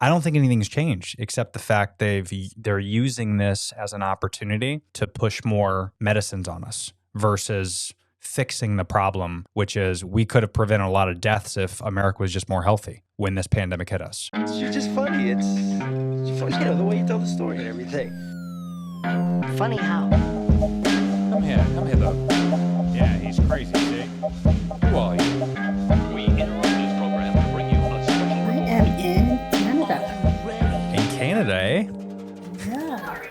I don't think anything's changed except the fact they're using this as an opportunity to push more medicines on us versus fixing the problem, which is we could have prevented a lot of deaths if America was just more healthy when this pandemic hit us. You're just funny. It's funny, the way you tell the story and everything. Funny how? Come here, though. Yeah, he's crazy, see? Who are you? We interrupt this program to bring you a special I am in Canada. In Canada, eh? Yeah.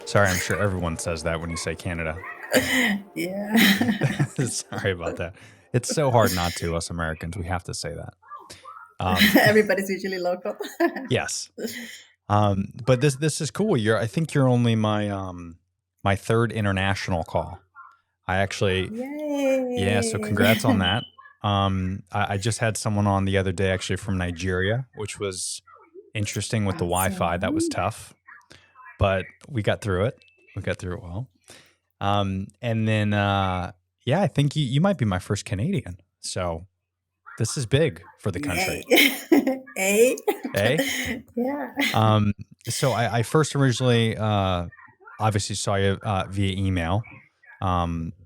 Sorry, I'm sure everyone says that when you say Canada. Yeah. Sorry about that. It's so hard not to, us Americans. We have to say that. Everybody's usually local. Yes. But this is cool. I think you're only my third international call. I actually, Yay. yeah. So congrats on that. I just had someone on the other day actually from Nigeria, which was interesting with the Wi-Fi. That was tough, but we got through it. We got through it well. And then, yeah, I think you might be my first Canadian. So this is big for the country. A. Eh? Yeah. So I first originally, obviously saw you via email.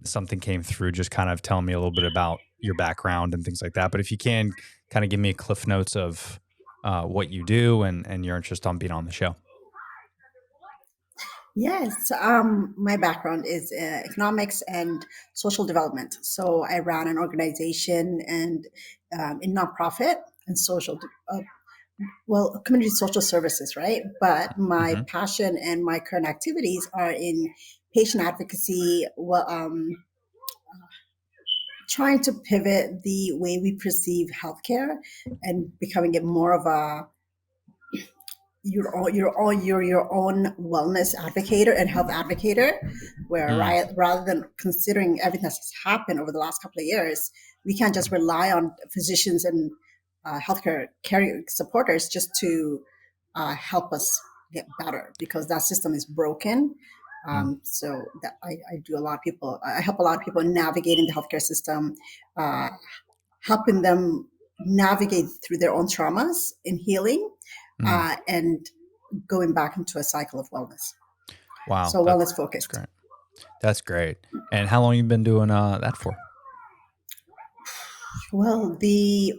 Something came through just kind of telling me a little bit about your background and things like that. But if you can kind of give me a cliff notes of what you do and your interest on being on the show. Yes. My background is economics and social development. So I ran an organization and in nonprofit and community social services, right? But my passion and my current activities are in patient advocacy, trying to pivot the way we perceive healthcare and becoming it more of a your own wellness advocator and health advocator, where rather than considering everything that's happened over the last couple of years, we can't just rely on physicians and healthcare supporters just to help us get better, because that system is broken. So that I do a lot of people. I help a lot of people navigating the healthcare system, helping them navigate through their own traumas in healing, and going back into a cycle of wellness. Wow. So wellness focused. That's great. That's great. And how long have you been doing that for? Well, the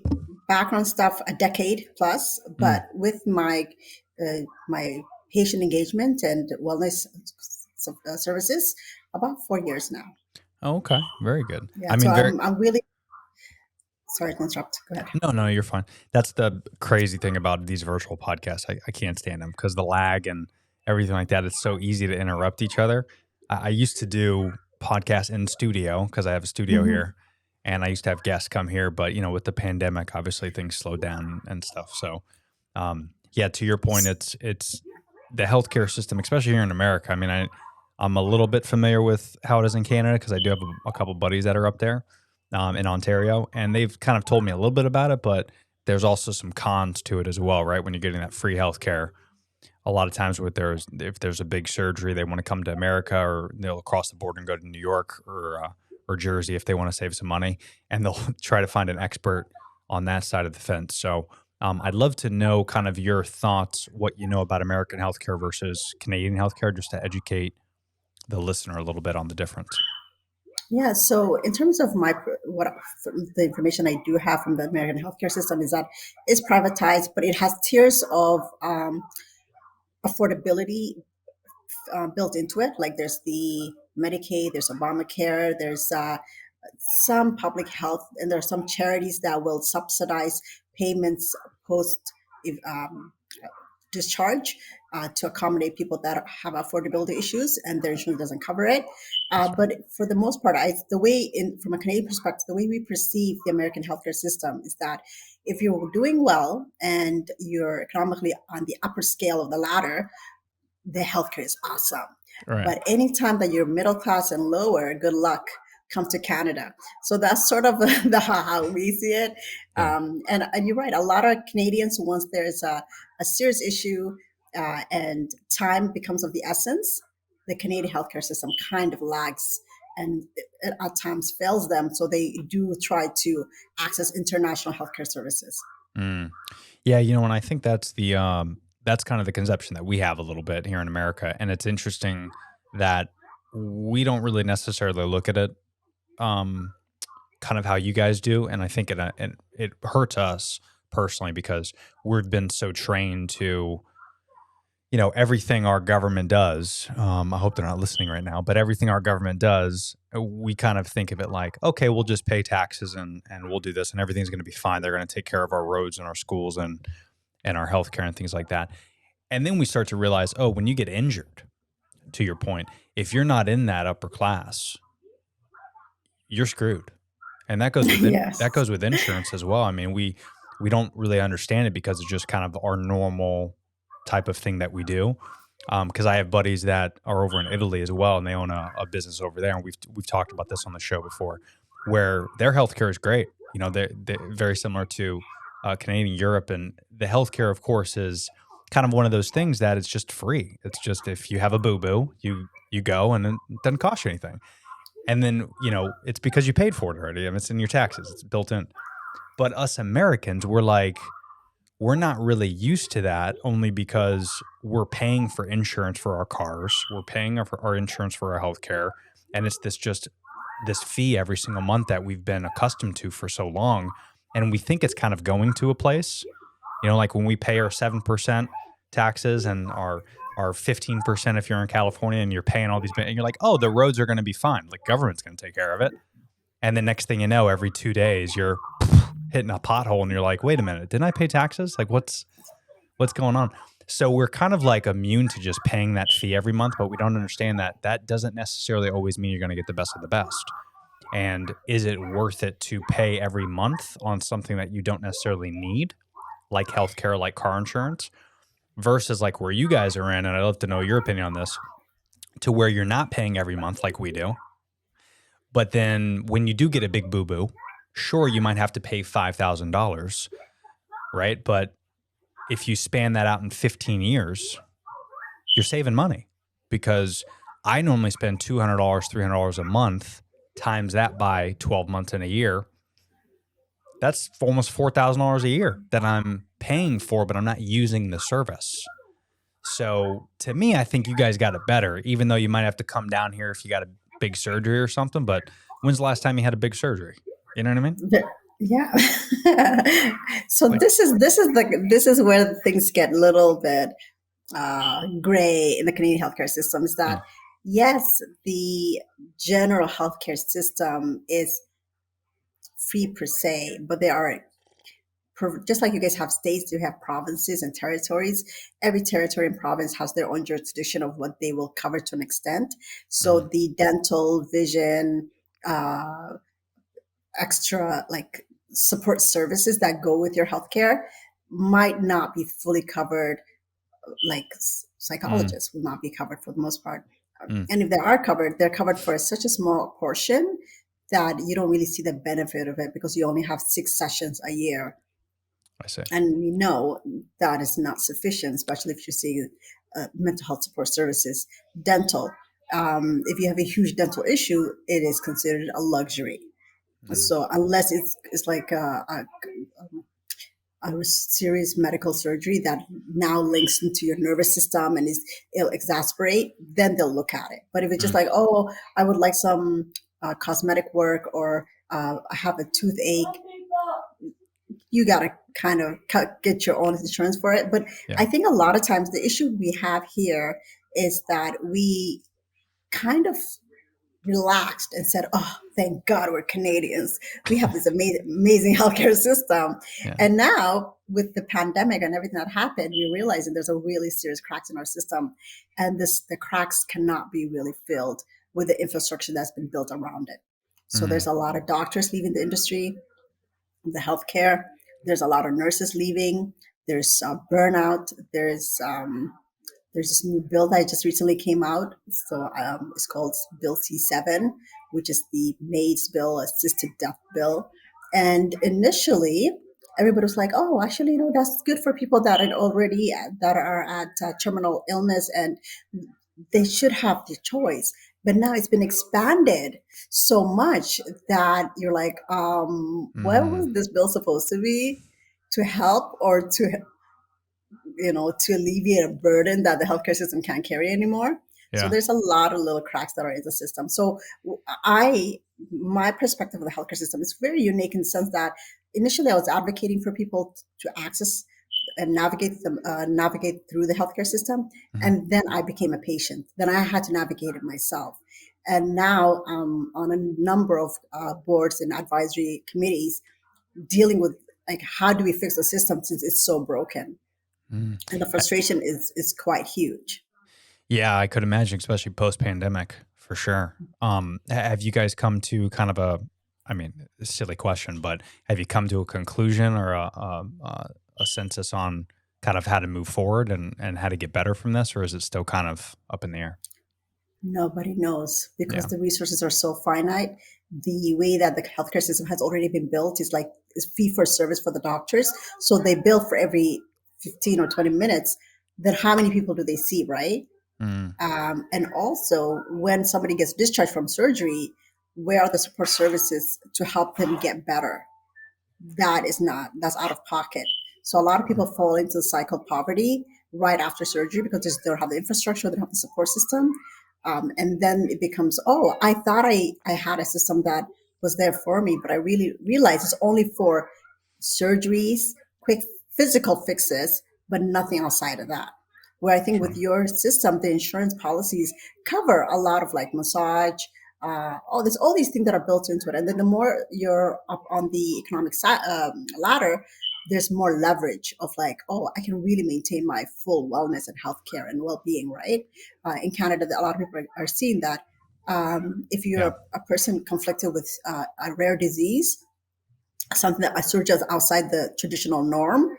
background stuff, a decade plus, but with my patient engagement and wellness services, about 4 years now. Oh, okay. Very good. Yeah, I mean, I'm really sorry to interrupt. Go ahead. No, you're fine. That's the crazy thing about these virtual podcasts. I can't stand them because the lag and everything like that. It's so easy to interrupt each other. I used to do podcasts in studio because I have a studio here, and I used to have guests come here. But with the pandemic, obviously things slowed down and stuff. So, yeah, to your point, it's the healthcare system, especially here in America. I mean, I'm a little bit familiar with how it is in Canada because I do have a couple buddies that are up there. In Ontario, and they've kind of told me a little bit about it, but there's also some cons to it as well, right? When you're getting that free healthcare, a lot of times if there's a big surgery, they want to come to America, or they'll cross the border and go to New York or Jersey if they want to save some money, and they'll try to find an expert on that side of the fence. So I'd love to know kind of your thoughts, what you know about American healthcare versus Canadian healthcare, just to educate the listener a little bit on the difference. Yeah, so in terms of the information I do have from the American healthcare system is that it's privatized, but it has tiers of affordability built into it. Like there's the Medicaid, there's Obamacare, there's some public health, and there are some charities that will subsidize payments post discharge to accommodate people that have affordability issues and their insurance doesn't cover it. But for the most part, from a Canadian perspective, the way we perceive the American healthcare system is that if you're doing well and you're economically on the upper scale of the ladder, the healthcare is awesome. Right. But anytime that you're middle class and lower, good luck. Come to Canada. So that's sort of how we see it. And you're right. A lot of Canadians, once there's a serious issue and time becomes of the essence, the Canadian healthcare system kind of lags and it at times fails them. So they do try to access international healthcare services. Yeah, and I think that's kind of the conception that we have a little bit here in America, and it's interesting that we don't really necessarily look at it um kind of how you guys do, and I think it hurts us personally because we've been so trained to everything our government does. I hope they're not listening right now, but everything our government does, we kind of think of it like, okay, we'll just pay taxes and we'll do this, and everything's going to be fine. They're going to take care of our roads and our schools and our healthcare and things like that. And then we start to realize, oh, when you get injured, to your point, if you're not in that upper class, you're screwed. And that goes with Yes. that goes with insurance as well. I mean, we don't really understand it because it's just kind of our normal type of thing that we do. Because I have buddies that are over in Italy as well, and they own a business over there, and we've talked about this on the show before, where their healthcare is great. They're very similar to Canadian Europe, and the healthcare, of course, is kind of one of those things that it's just free. It's just if you have a boo boo, you go, and it doesn't cost you anything. And then, it's because you paid for it already. I mean, it's in your taxes. It's built in. But us Americans, we're not really used to that only because we're paying for insurance for our cars. We're paying for our insurance for our healthcare. And it's this fee every single month that we've been accustomed to for so long. And we think it's kind of going to a place, like when we pay our 7% taxes and our 15% if you're in California and you're paying all these, and you're like, oh, the roads are going to be fine. The government's going to take care of it. And the next thing you know, every 2 days you're hitting a pothole and you're like, wait a minute, didn't I pay taxes? Like what's going on? So we're kind of like immune to just paying that fee every month, but we don't understand that doesn't necessarily always mean you're going to get the best of the best. And is it worth it to pay every month on something that you don't necessarily need, like healthcare, like car insurance, versus like where you guys are in, and I'd love to know your opinion on this, to where you're not paying every month like we do. But then when you do get a big boo-boo, sure, you might have to pay $5,000, right? But if you span that out in 15 years, you're saving money, because I normally spend $200, $300 a month, times that by 12 months in a year. That's almost $4,000 a year that I'm paying for, but I'm not using the service. So to me, I think you guys got it better, even though you might have to come down here if you got a big surgery or something. But when's the last time you had a big surgery? You know what I mean? Yeah. So this is where things get a little bit gray in the Canadian healthcare system. Is that yes, the general healthcare system is free per se, but there are, just like you guys have states, you have provinces and territories. Every territory and province has their own jurisdiction of what they will cover to an extent. So the dental, vision, extra like support services that go with your healthcare might not be fully covered. Like psychologists will not be covered for the most part. And if they are covered, they're covered for such a small portion that you don't really see the benefit of it because you only have 6 sessions a year. I see. And we know that is not sufficient, especially if you're seeing mental health support services. Dental, if you have a huge dental issue, it is considered a luxury. So unless it's like a serious medical surgery that now links into your nervous system and it'll exacerbate, then they'll look at it. But if it's just like, oh, I would like some cosmetic work, or I have a toothache, you got to kind of get your own insurance for it. But I think a lot of times the issue we have here is that we kind of relaxed and said, oh, thank God we're Canadians. We have this amazing healthcare system. And now with the pandemic and everything that happened, we realized that there's a really serious cracks in our system. And the cracks cannot be really filled with the infrastructure that's been built around it. So there's a lot of doctors leaving the industry, the healthcare. There's a lot of nurses leaving. There's burnout. There's this new bill that just recently came out. So it's called Bill C7, which is the MAID's bill, assisted death bill. And initially, everybody was like, oh, actually, that's good for people that are at terminal illness, and they should have the choice. But now it's been expanded so much that you're like, where was this bill supposed to be to help or to alleviate a burden that the healthcare system can't carry anymore. So Yeah. there's a lot of little cracks that are in the system. So I my perspective of the healthcare system is very unique in the sense that initially I was advocating for people to access and navigate through the healthcare system, Mhm. and then I became a patient. Then I had to navigate it myself, and now I'm on a number of boards and advisory committees dealing with like how do we fix the system since it's so broken, Mm. and the frustration is quite huge. Yeah, I could imagine, especially post pandemic for sure. Have you guys come to kind of I mean, a silly question, but have you come to a conclusion or a census on kind of how to move forward and how to get better from this, or is it still kind of up in the air? Nobody knows because Yeah. the resources are so finite. The way that the healthcare system has already been built is fee for service for the doctors. So they bill for every 15 or 20 minutes. Then how many people do they see, right? Mm. And also, when somebody gets discharged from surgery, where are the support services to help them get better? That's out of pocket. So a lot of people fall into the cycle of poverty right after surgery because they don't have the infrastructure, they don't have the support system. And then it becomes, oh, I thought I had a system that was there for me, but I really realized it's only for surgeries, quick physical fixes, but nothing outside of that. Where I think with Sure. your system, the insurance policies cover a lot of like massage, there's all these things that are built into it. And then the more you're up on the economic ladder, there's more leverage of like, oh, I can really maintain my full wellness and healthcare and well-being, right? In Canada, a lot of people are seeing that. If Yeah. you're a person conflicted with a rare disease, something that surges outside the traditional norm,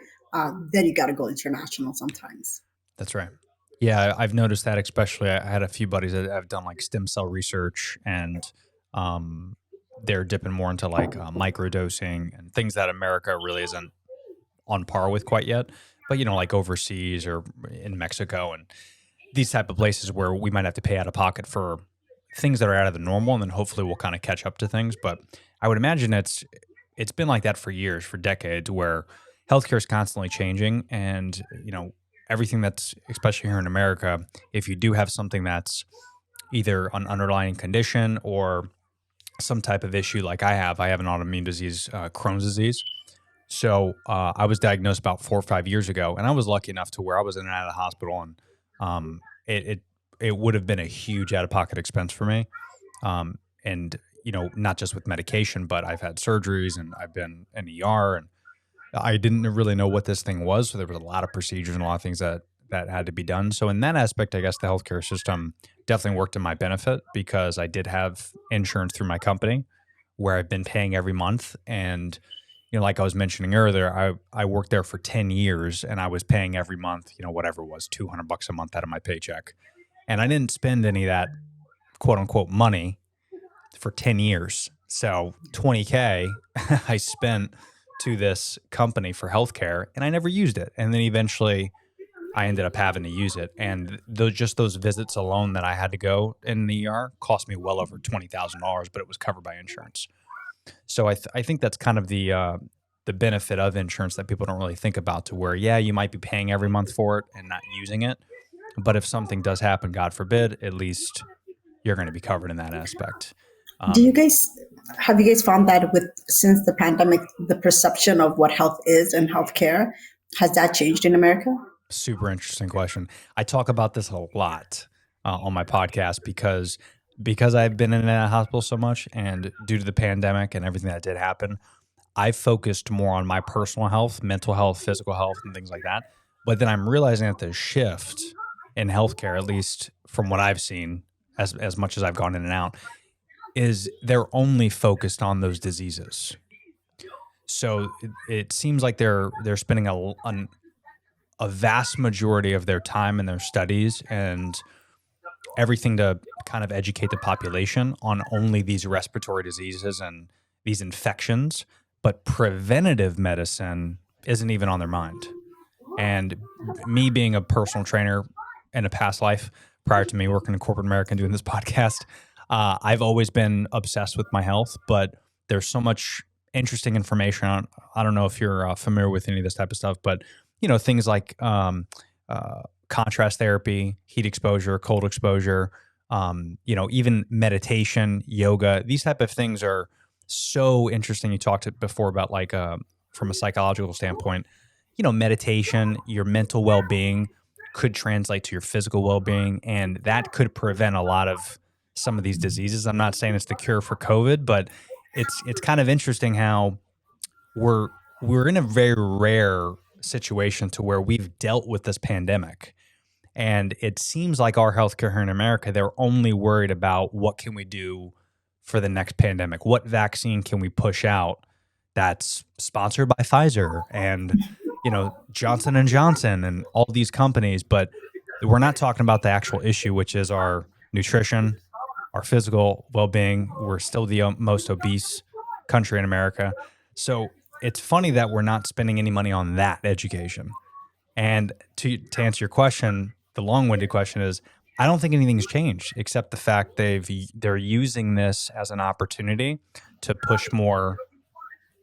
then you got to go international sometimes. That's right. Yeah, I've noticed that, especially I had a few buddies that have done like stem cell research and um, they're dipping more into like microdosing and things that America really isn't on par with quite yet. But, like overseas or in Mexico and these type of places where we might have to pay out of pocket for things that are out of the normal and then hopefully we'll kind of catch up to things. But I would imagine it's been like that for years, for decades, where healthcare is constantly changing and, everything that's especially here in America, if you do have something that's either an underlying condition or some type of issue like I have an autoimmune disease, Crohn's disease. So I was diagnosed about 4 or 5 years ago, and I was lucky enough to where I was in and out of the hospital, and um, it would have been a huge out of pocket expense for me. And not just with medication, but I've had surgeries and I've been in ER, and I didn't really know what this thing was. So there was a lot of procedures and a lot of things that had to be done. So in that aspect, I guess the healthcare system definitely worked in my benefit because I did have insurance through my company where I've been paying every month. And, like I was mentioning earlier, I worked there for 10 years and I was paying every month, whatever it was, $200 a month out of my paycheck. And I didn't spend any of that quote unquote money for 10 years. So 20K I spent to this company for healthcare and I never used it. And then eventually I ended up having to use it. And those visits alone that I had to go in the ER cost me well over $20,000, but it was covered by insurance. So I think that's kind of the benefit of insurance that people don't really think about, to where, yeah, you might be paying every month for it and not using it. But if something does happen, God forbid, at least you're going to be covered in that aspect. Do you guys have you guys found that since the pandemic, the perception of what health is and healthcare has that changed in America? Super interesting question. I talk about this a lot on my podcast because I've been in and out of hospital so much, and due to the pandemic and everything that did happen, I focused more on my personal health, mental health, physical health, and things like that. But then I'm realizing that the shift in healthcare, at least from what I've seen, as much as I've gone in and out, is they're only focused on those diseases. So it seems like they're spending a vast majority of their time and their studies and everything to kind of educate the population on only these respiratory diseases and these infections, but preventative medicine isn't even on their mind. And me being a personal trainer in a past life, prior to me working in corporate America and doing this podcast, I've always been obsessed with my health, but there's so much interesting information on. I don't know if you're familiar with any of this type of stuff, but things like contrast therapy, heat exposure, cold exposure, even meditation, yoga. These type of things are so interesting. You talked before about like from a psychological standpoint, meditation, your mental well-being could translate to your physical well-being, and that could prevent a lot of some of these diseases. I'm not saying it's the cure for COVID, but it's kind of interesting how we're in a very rare situation to where we've dealt with this pandemic. And it seems like our healthcare here in America, they're only worried about what can we do for the next pandemic? What vaccine can we push out that's sponsored by Pfizer and, Johnson and Johnson and all these companies, but we're not talking about the actual issue, which is our nutrition, our physical well-being. We're still the most obese country in America. So it's funny that we're not spending any money on that education. And to answer your question, the long-winded question is, I don't think anything's changed except the fact they're using this as an opportunity to push more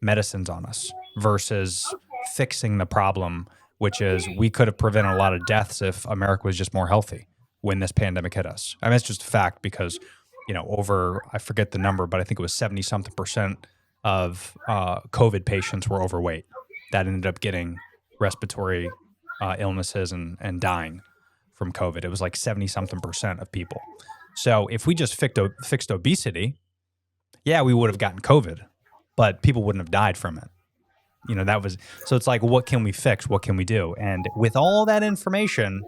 medicines on us versus fixing the problem, which is we could have prevented a lot of deaths if America was just more healthy when this pandemic hit us. I mean, it's just a fact because, I forget the number, but I think it was 70 something percent of COVID patients were overweight that ended up getting respiratory illnesses and dying from COVID. It was like 70 something percent of people. So if we just fixed obesity, yeah, we would have gotten COVID, but people wouldn't have died from it. So it's like, what can we fix? What can we do? And with all that information,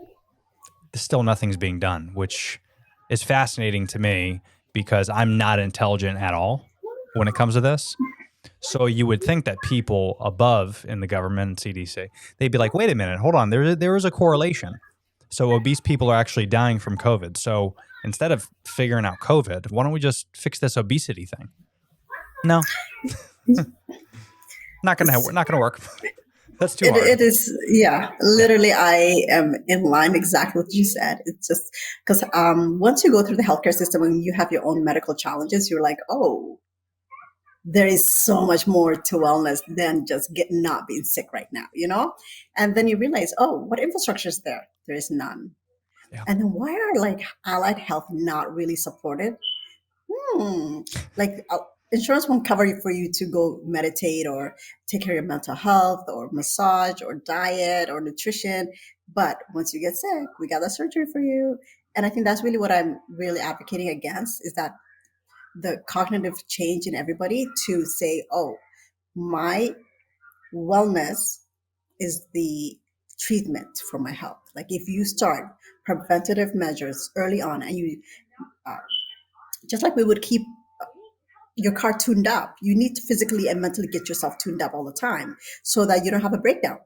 still nothing's being done, which is fascinating to me because I'm not intelligent at all when it comes to this. So you would think that people above in the government and CDC, they'd be like, wait a minute, hold on, there is a correlation. So obese people are actually dying from COVID. So instead of figuring out COVID, why don't we just fix this obesity thing? No. Not gonna work. That's too hard. It is, yeah. Literally, I am in line exactly what you said. It's just because once you go through the healthcare system and you have your own medical challenges, you're like, oh, there is so much more to wellness than just not being sick right now, And then you realize, oh, what infrastructure is there? There is none. Yeah. And then why are like allied health not really supported? Like insurance won't cover you for you to go meditate or take care of your mental health or massage or diet or nutrition. But once you get sick, we got the surgery for you. And I think that's really what I'm really advocating against is that the cognitive change in everybody to say, oh, my wellness is the treatment for my health. Like if you start preventative measures early on and you, just like we would keep your car tuned up, you need to physically and mentally get yourself tuned up all the time so that you don't have a breakdown.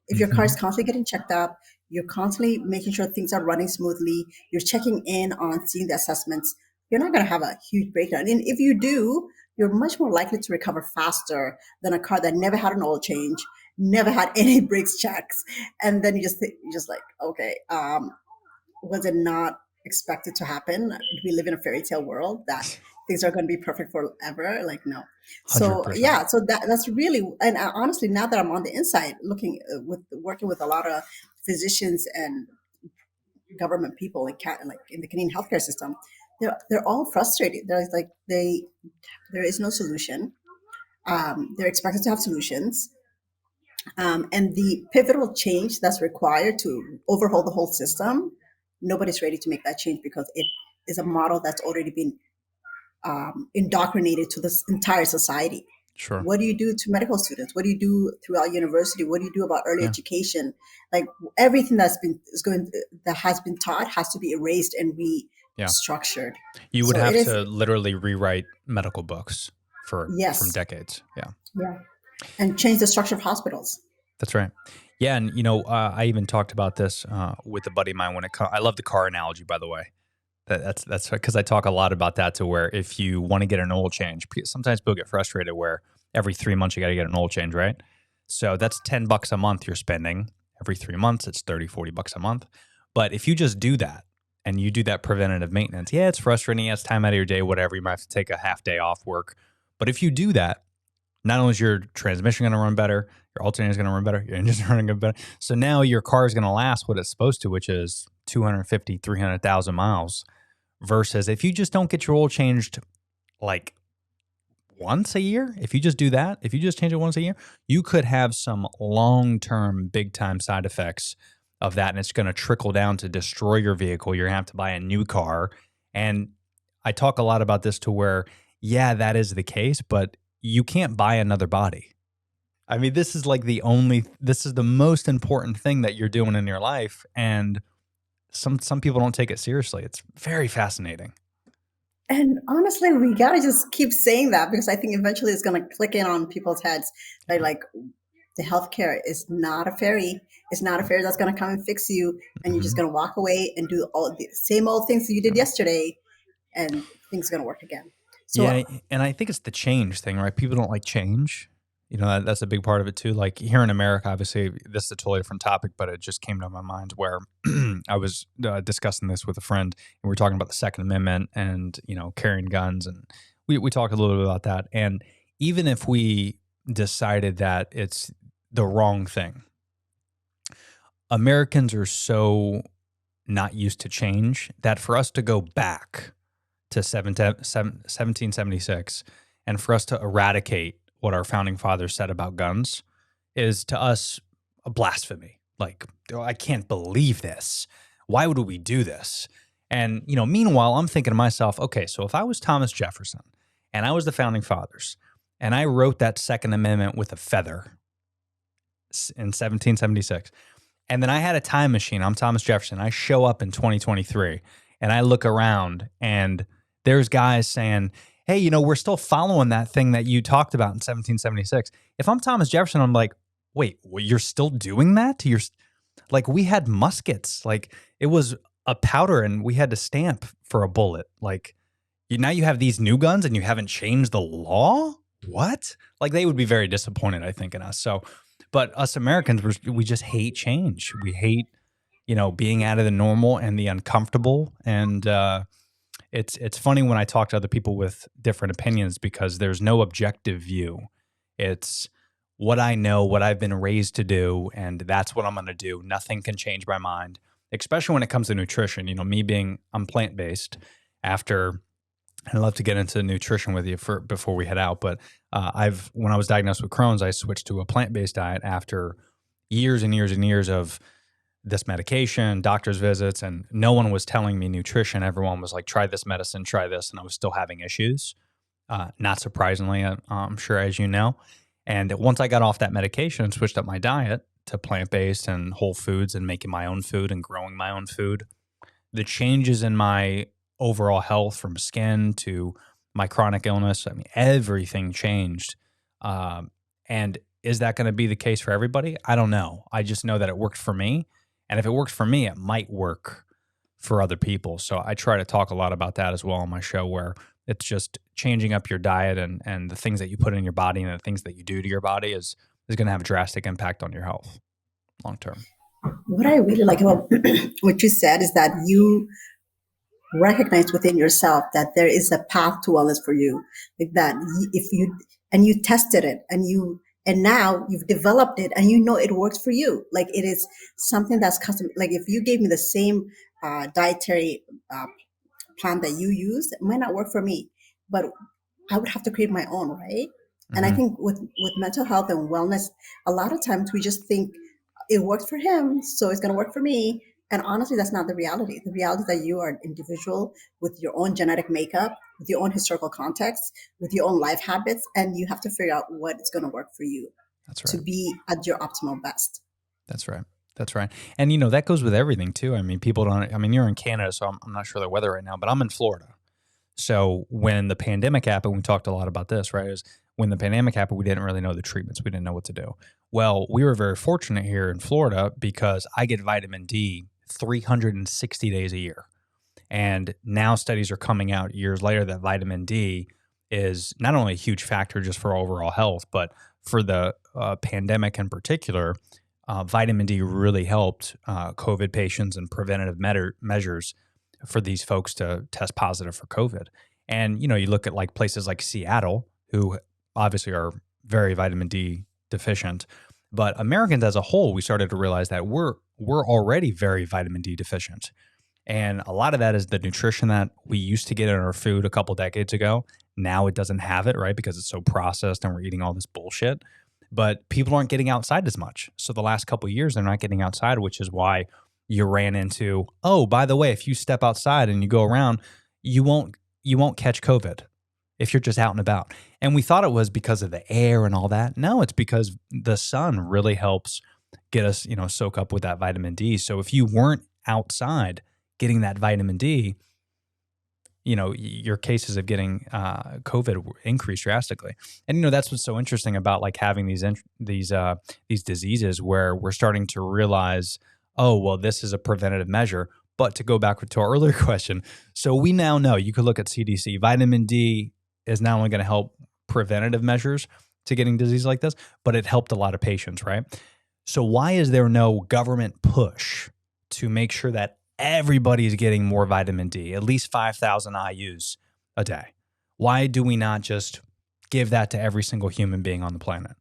If your car is constantly getting checked up, you're constantly making sure things are running smoothly, you're checking in on seeing the assessments, you're not going to have a huge breakdown. And if you do, you're much more likely to recover faster than a car that never had an oil change, never had any brakes checks. And then you're just like, okay, was it not expected to happen? Do we live in a fairy tale world that things are going to be perfect forever? Like, no. So 100%. yeah, so that's really, and honestly, now that I'm on the inside, working with a lot of physicians and government people like in the Canadian healthcare system, they're all frustrated. There is no solution. They're expected to have solutions. And the pivotal change that's required to overhaul the whole system, nobody's ready to make that change because it is a model that's already been indoctrinated to this entire society. Sure. What do you do to medical students? What do you do throughout university? What do you do about early education? Like everything that has been taught has to be erased and restructured. You would have to literally rewrite medical books from decades. Yeah. And change the structure of hospitals. That's right. Yeah, and I even talked about this with a buddy of mine I love the car analogy, by the way. That's because I talk a lot about that to where if you want to get an oil change, sometimes people get frustrated where every 3 months you got to get an oil change, right? So that's $10 a month you're spending. Every 3 months, it's $30-$40 a month. But if you just do that and you do that preventative maintenance, yeah, it's frustrating. Yeah, it's time out of your day, whatever. You might have to take a half day off work. But if you do that, not only is your transmission going to run better, your alternator is going to run better, your engine's running better. So now your car is going to last what it's supposed to, which is 250, 300,000 miles. Versus if you just don't get your oil changed like once a year, if you just do that, if you just change it once a year, you could have some long-term big-time side effects of that, and it's going to trickle down to destroy your vehicle. You're going to have to buy a new car. And I talk a lot about this to where, yeah, that is the case, but you can't buy another body. I mean, this is the most important thing that you're doing in your life, and some people don't take it seriously. It's very fascinating. And honestly, we gotta just keep saying that, because I think eventually it's gonna click in on people's heads. They're like, the healthcare is not a fairy. It's not a fairy that's gonna come and fix you, and you're just gonna walk away and do all the same old things that you did yesterday, and things are gonna work again. So Yeah, and I think it's the change thing, right? People don't like change. You know, that's a big part of it too. Like here in America, obviously, this is a totally different topic, but it just came to my mind where I was discussing this with a friend, and we were talking about the Second Amendment and, you know, carrying guns. And we talked a little bit about that. And even if we decided that it's the wrong thing, Americans are so not used to change that for us to go back to 1776 and for us to eradicate what our founding fathers said about guns is to us a blasphemy. Like, oh, I can't believe this. Why would we do this? And, you know, meanwhile, I'm thinking to myself, okay, so if I was Thomas Jefferson and I was the founding fathers and I wrote that Second Amendment with a feather in 1776, and then I had a time machine, I'm Thomas Jefferson, I show up in 2023 and I look around and there's guys saying, hey, you know, we're still following that thing that you talked about in 1776. If I'm Thomas Jefferson, I'm like, wait, well, you're still doing that? Like, we had muskets. Like, it was a powder and we had to stamp for a bullet. Like, now you have these new guns and you haven't changed the law? What? Like, they would be very disappointed, I think, in us. So, but us Americans, we just hate change. We hate, you know, being out of the normal and the uncomfortable. And, it's funny when I talk to other people with different opinions because there's no objective view. It's what I know, what I've been raised to do, and that's what I'm going to do. Nothing can change my mind, especially when it comes to nutrition. You know, I'm plant-based. I'd love to get into nutrition with you before we head out, but when I was diagnosed with Crohn's, I switched to a plant-based diet after years and years and years of this medication, doctor's visits, and no one was telling me nutrition. Everyone was like, try this medicine, try this. And I was still having issues. Not surprisingly, I'm sure, as you know. And once I got off that medication and switched up my diet to plant-based and whole foods and making my own food and growing my own food, the changes in my overall health from skin to my chronic illness, I mean, everything changed. And is that going to be the case for everybody? I don't know. I just know that it worked for me. And if it works for me, it might work for other people. So I try to talk a lot about that as well on my show, where it's just changing up your diet and the things that you put in your body and the things that you do to your body is going to have a drastic impact on your health long term. what I really like about what you said is that you recognize within yourself that there is a path to wellness for you. Like that, you tested it and now you've developed it and you know it works for you. Like, it is something that's custom. Like, if you gave me the same dietary plan that you use, it might not work for me, but I would have to create my own, right? Mm-hmm. And I think with mental health and wellness, a lot of times we just think it works for him, so it's going to work for me. And honestly, that's not the reality. The reality is that you are an individual with your own genetic makeup, with your own historical context, with your own life habits, and you have to figure out what is going to work for you. That's right. To be at your optimal best. That's right. That's right. And, you know, that goes with everything too. I mean, you're in Canada, so I'm not sure the weather right now, but I'm in Florida. So when the pandemic happened, we talked a lot about this, right? Is when the pandemic happened, we didn't really know the treatments. We didn't know what to do. Well, we were very fortunate here in Florida because I get vitamin D 360 days a year. And now studies are coming out years later that vitamin D is not only a huge factor just for overall health, but for the pandemic in particular, vitamin D really helped COVID patients and preventative measures for these folks to test positive for COVID. And, you know, you look at like places like Seattle, who obviously are very vitamin D deficient. But Americans as a whole, we started to realize that we're already very vitamin D deficient. And a lot of that is the nutrition that we used to get in our food a couple decades ago. Now it doesn't have it, right? Because it's so processed and we're eating all this bullshit. But people aren't getting outside as much. So the last couple of years, they're not getting outside, which is why you ran into, oh, by the way, if you step outside and you go around, you won't catch COVID if you're just out and about. And we thought it was because of the air and all that. No, it's because the sun really helps get us, soak up with that vitamin D. So if you weren't outside getting that vitamin D, your cases of getting COVID increase drastically. And that's what's so interesting about like having these diseases where we're starting to realize, oh, well, this is a preventative measure. But to go back to our earlier question, so we now know, you could look at CDC, vitamin D is not only going to help preventative measures to getting disease like this, but it helped a lot of patients, right? So why is there no government push to make sure that everybody is getting more vitamin D, at least 5,000 IUs a day? Why do we not just give that to every single human being on the planet?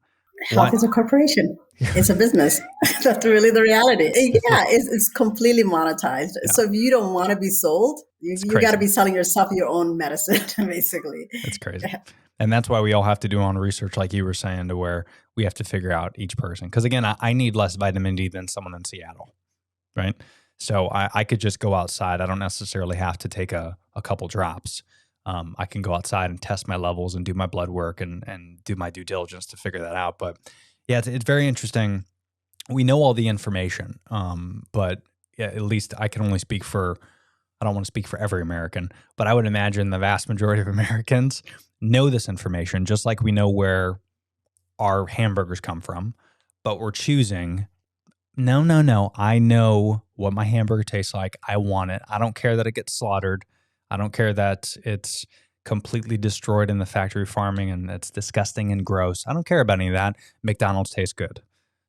Health is a corporation. It's a business. That's really the reality. Yeah, it's completely monetized. Yeah. So if you don't want to be sold, you got to be selling yourself your own medicine, basically. It's crazy. And that's why we all have to do our own research, like you were saying, to where we have to figure out each person. Because again, I need less vitamin D than someone in Seattle, right? So I could just go outside. I don't necessarily have to take a couple drops. I can go outside and test my levels and do my blood work and do my due diligence to figure that out. But yeah, it's very interesting. We know all the information, but yeah, at least I can only speak for, I don't want to speak for every American, but I would imagine the vast majority of Americans know this information, just like we know where our hamburgers come from, but we're choosing, no, I know what my hamburger tastes like. I want it. I don't care that it gets slaughtered. I don't care that it's completely destroyed in the factory farming and it's disgusting and gross. I don't care about any of that. McDonald's tastes good.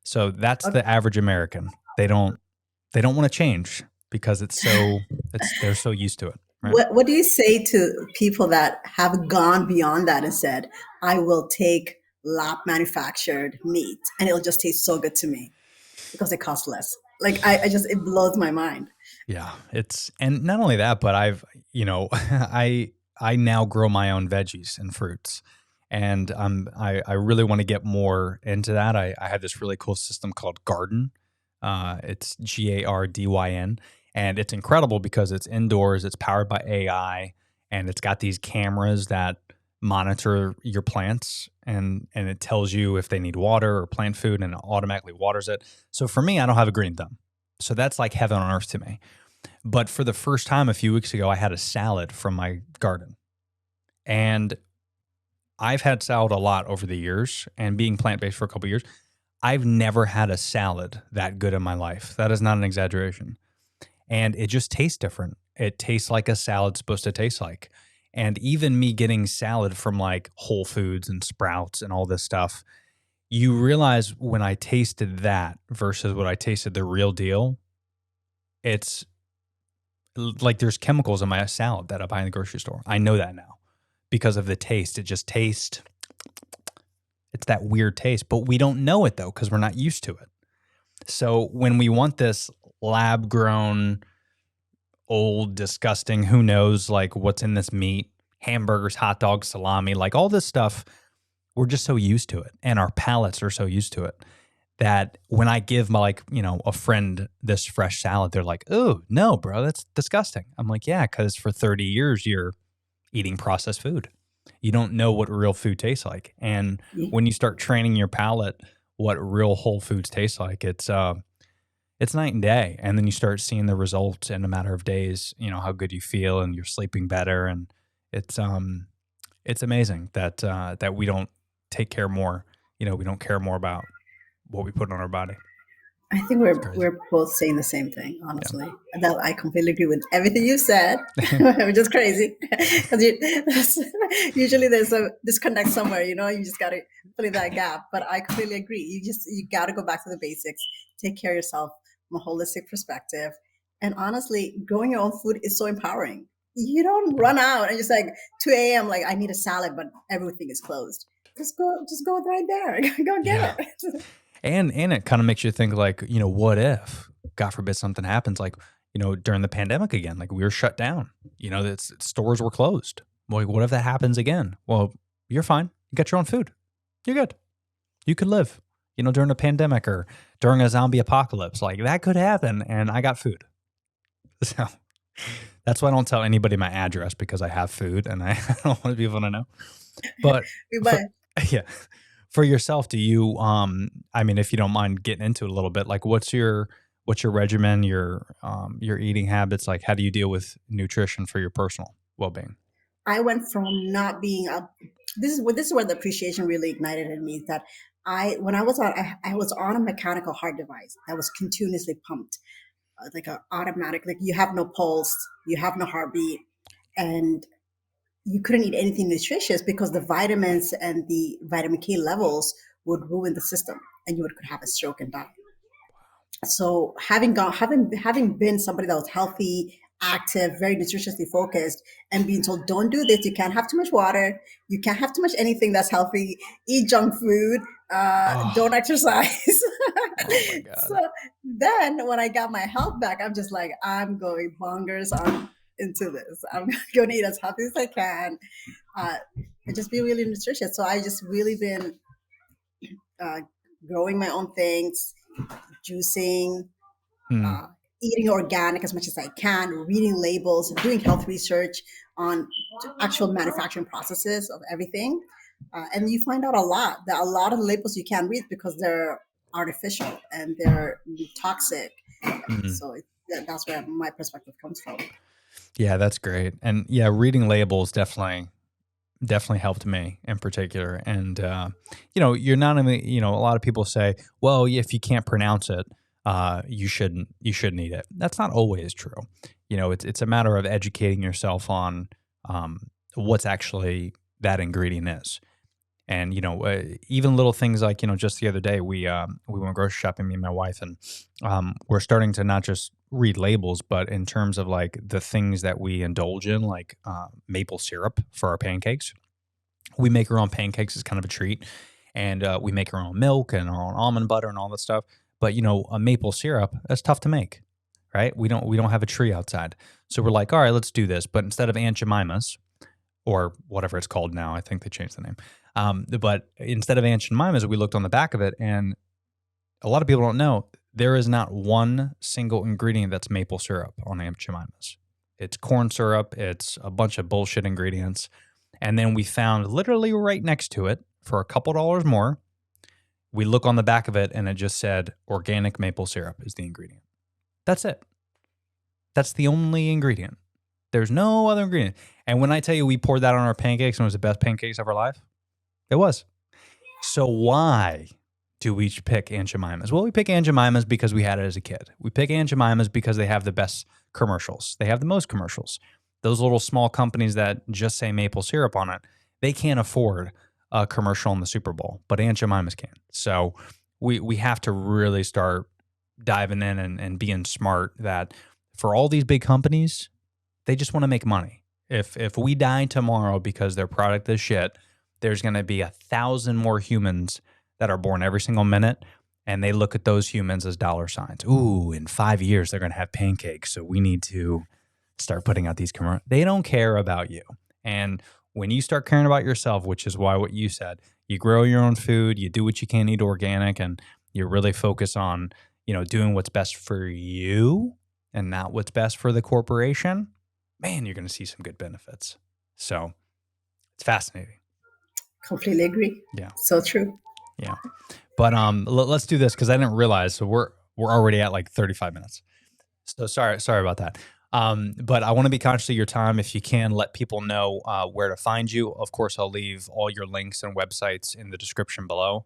So that's the average American. They don't want to change because they're so used to it. Right? What do you say to people that have gone beyond that and said, I will take lab manufactured meat and it'll just taste so good to me because it costs less? Like it blows my mind. Yeah, and not only that, but I now grow my own veggies and fruits, and I really want to get more into that. I have this really cool system called Garden. It's GARDYN, and it's incredible because it's indoors. It's powered by AI, and it's got these cameras that monitor your plants, and it tells you if they need water or plant food, and it automatically waters it. So for me, I don't have a green thumb. So that's like heaven on earth to me. But for the first time a few weeks ago, I had a salad from my garden. And I've had salad a lot over the years, and being plant-based for a couple of years, I've never had a salad that good in my life. That is not an exaggeration. And it just tastes different. It tastes like a salad's supposed to taste like. And even me getting salad from like Whole Foods and Sprouts and all this stuff, you realize when I tasted that versus what I tasted the real deal, it's like there's chemicals in my salad that I buy in the grocery store. I know that now because of the taste. It just tastes, it's that weird taste, but we don't know it though because we're not used to it. So when we want this lab grown, old, disgusting, who knows like what's in this meat, hamburgers, hot dogs, salami, like all this stuff, we're just so used to it, and our palates are so used to it that when I give my a friend this fresh salad, they're like, "Oh no, bro, that's disgusting." I'm like, "Yeah, because for 30 years you're eating processed food. You don't know what real food tastes like." And when you start training your palate what real whole foods taste like, it's night and day. And then you start seeing the results in a matter of days. How good you feel, and you're sleeping better, and it's amazing that we don't take care more. We don't care more about what we put on our body. I think we're both saying the same thing, honestly. Yeah. That I completely agree with everything you said, which is crazy. Because usually there's a disconnect somewhere, you just got to fill in that gap. But I completely agree. You got to go back to the basics, take care of yourself from a holistic perspective. And honestly, growing your own food is so empowering. You don't run out and just like 2 a.m. like I need a salad, but everything is closed. Just go right there. Go Yeah. get it. And it kind of makes you think like, what if, God forbid, something happens like, during the pandemic again, like we were shut down, that stores were closed. Like, what if that happens again? Well, you're fine. You got your own food. You're good. You could live, during a pandemic or during a zombie apocalypse. Like that could happen. And I got food. So that's why I don't tell anybody my address, because I have food and I don't want people to know. But But yeah. For yourself, do you I mean, if you don't mind getting into it a little bit, like what's your regimen, your eating habits, like how do you deal with nutrition for your personal well-being? I went from not being a. This is where the appreciation really ignited in me. Is that when I was on a mechanical heart device that was continuously pumped, like a automatic. Like you have no pulse, you have no heartbeat, and you couldn't eat anything nutritious because the vitamins and the vitamin K levels would ruin the system, and you could have a stroke and die. So having been somebody that was healthy, active, very nutritiously focused, and being told, don't do this, you can't have too much water, you can't have too much anything that's healthy, eat junk food, don't Oh, exercise. oh my God. So then when I got my health back, I'm just like, I'm going bongers on into this. I'm going to eat as healthy as I can, uh, and just be really nutritious. So I just really been uh, growing my own things, juicing, Hmm. uh, eating organic as much as I can, reading labels, doing health research on actual manufacturing processes of everything. And you find out a lot that a lot of the labels you can't read because they're artificial and they're toxic. Hmm. So that's where my perspective comes from. Yeah, that's great. And yeah, reading labels definitely helped me in particular. And you're not only, a lot of people say, well, if you can't pronounce it, you shouldn't eat it. That's not always true. It's a matter of educating yourself on what's actually that ingredient is. And even little things like, just the other day we went grocery shopping, me and my wife, and we're starting to not just read labels, but in terms of like the things that we indulge in, like maple syrup for our pancakes. We make our own pancakes as kind of a treat, and we make our own milk and our own almond butter and all that stuff. But a maple syrup, that's tough to make, right? We don't have a tree outside, so we're like, all right, let's do this. But instead of Aunt Jemima's or whatever it's called now, I think they changed the name. But instead of Aunt Jemima's, we looked on the back of it, and a lot of people don't know there is not one single ingredient that's maple syrup on Aunt Jemima's. It's corn syrup. It's a bunch of bullshit ingredients. And then we found literally right next to it for a couple dollars more. We look on the back of it and it just said organic maple syrup is the ingredient. That's it. That's the only ingredient. There's no other ingredient. And when I tell you we poured that on our pancakes and it was the best pancakes of our life, it was. So why do we pick Aunt Jemima's? Well, we pick Aunt Jemima's because we had it as a kid. We pick Aunt Jemima's because they have the best commercials. They have the most commercials. Those little small companies that just say maple syrup on it, they can't afford a commercial in the Super Bowl, but Aunt Jemima's can. So we have to really start diving in and being smart that for all these big companies, they just want to make money. If we die tomorrow because their product is shit, there's going to be 1,000 more humans that are born every single minute, and they look at those humans as dollar signs. Ooh, in 5 years they're going to have pancakes, so we need to start putting out these commercials. They don't care about you. And when you start caring about yourself, which is why what you said, you grow your own food, you do what you can, eat organic, and you really focus on, doing what's best for you and not what's best for the corporation, man, you're going to see some good benefits. So it's fascinating. Completely agree. Yeah. So true. Yeah. But let's do this because I didn't realize. So we're already at like 35 minutes. So sorry about that. But I want to be conscious of your time. If you can, let people know where to find you. Of course, I'll leave all your links and websites in the description below.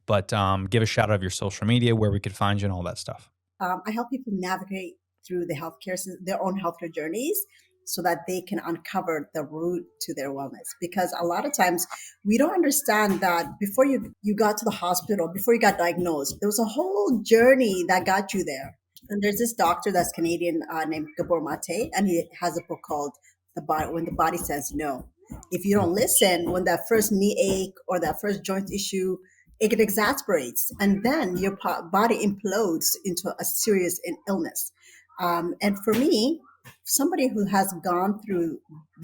But give a shout out of your social media, where we could find you and all that stuff. I help people navigate through their own healthcare journeys, so that they can uncover the root to their wellness. Because a lot of times we don't understand that before you got to the hospital, before you got diagnosed, there was a whole journey that got you there. And there's this doctor that's Canadian named Gabor Mate, and he has a book called "The Body When the Body Says No." If you don't listen, when that first knee ache or that first joint issue, it exasperates, and then your body implodes into a serious illness. And for me, somebody who has gone through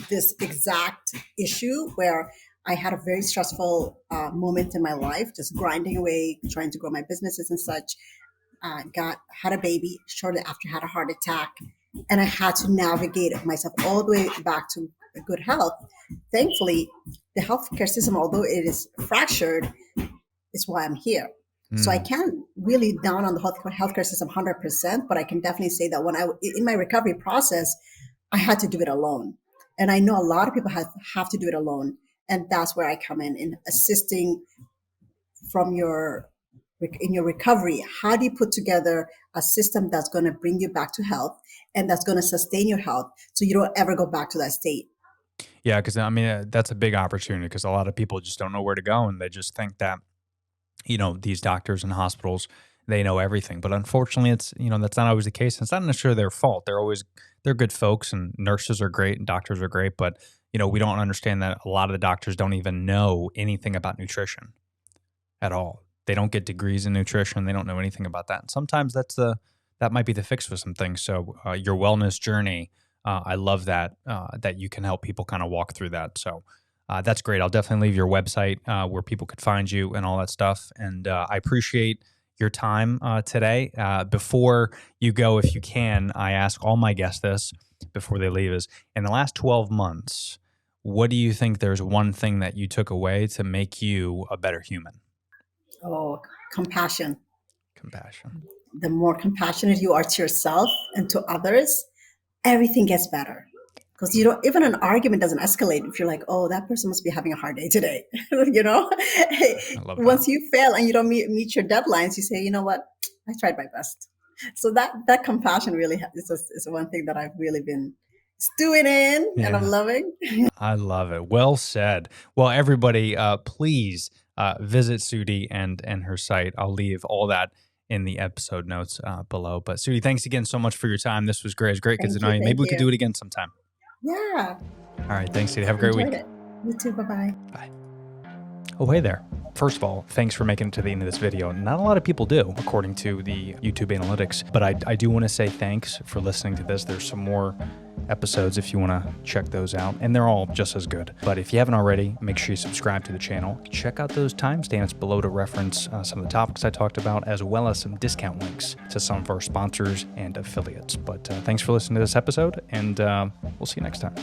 this exact issue where I had a very stressful moment in my life, just grinding away, trying to grow my businesses and such. Had a baby shortly after, had a heart attack, and I had to navigate myself all the way back to good health. Thankfully, the healthcare system, although it is fractured, is why I'm here. So I can't really down on the healthcare system 100%, but I can definitely say that when in my recovery process, I had to do it alone. And I know a lot of people have to do it alone. And that's where I come in assisting from in your recovery. How do you put together a system that's going to bring you back to health and that's going to sustain your health so you don't ever go back to that state? Yeah, because I mean, that's a big opportunity because a lot of people just don't know where to go and they just think that, these doctors and hospitals, they know everything. But unfortunately, it's, that's not always the case. It's not necessarily their fault. They're good folks and nurses are great and doctors are great. But, we don't understand that a lot of the doctors don't even know anything about nutrition at all. They don't get degrees in nutrition. They don't know anything about that. And sometimes that might be the fix for some things. So your wellness journey, I love that you can help people kind of walk through that. So that's great. I'll definitely leave your website where people could find you and all that stuff. And I appreciate your time today. Before you go, if you can, I ask all my guests this before they leave: is in the last 12 months, what do you think there's one thing that you took away to make you a better human? Oh, compassion. Compassion. The more compassionate you are to yourself and to others, everything gets better. Because even an argument doesn't escalate if you're like, oh, that person must be having a hard day today. I love Once that. you fail and you don't meet your deadlines, you say, you know what, I tried my best. So that compassion really is one thing that I've really been stewing in and I'm Yeah. loving. I love it. Well said. Well, everybody, please visit Sudi and her site. I'll leave all that in the episode notes below. But Sudi, thanks again so much for your time. This was great. It's great getting to know you. Maybe we could do it again sometime. Yeah. All right. Thanks, Sudi. Have a great Enjoyed week. it. You too. Bye-bye. Bye. Oh, hey there. First of all, thanks for making it to the end of this video. Not a lot of people do, according to the YouTube analytics, but I do want to say thanks for listening to this. There's some more episodes if you want to check those out, and they're all just as good. But if you haven't already, make sure you subscribe to the channel. Check out those timestamps below to reference some of the topics I talked about, as well as some discount links to some of our sponsors and affiliates. But thanks for listening to this episode, and we'll see you next time.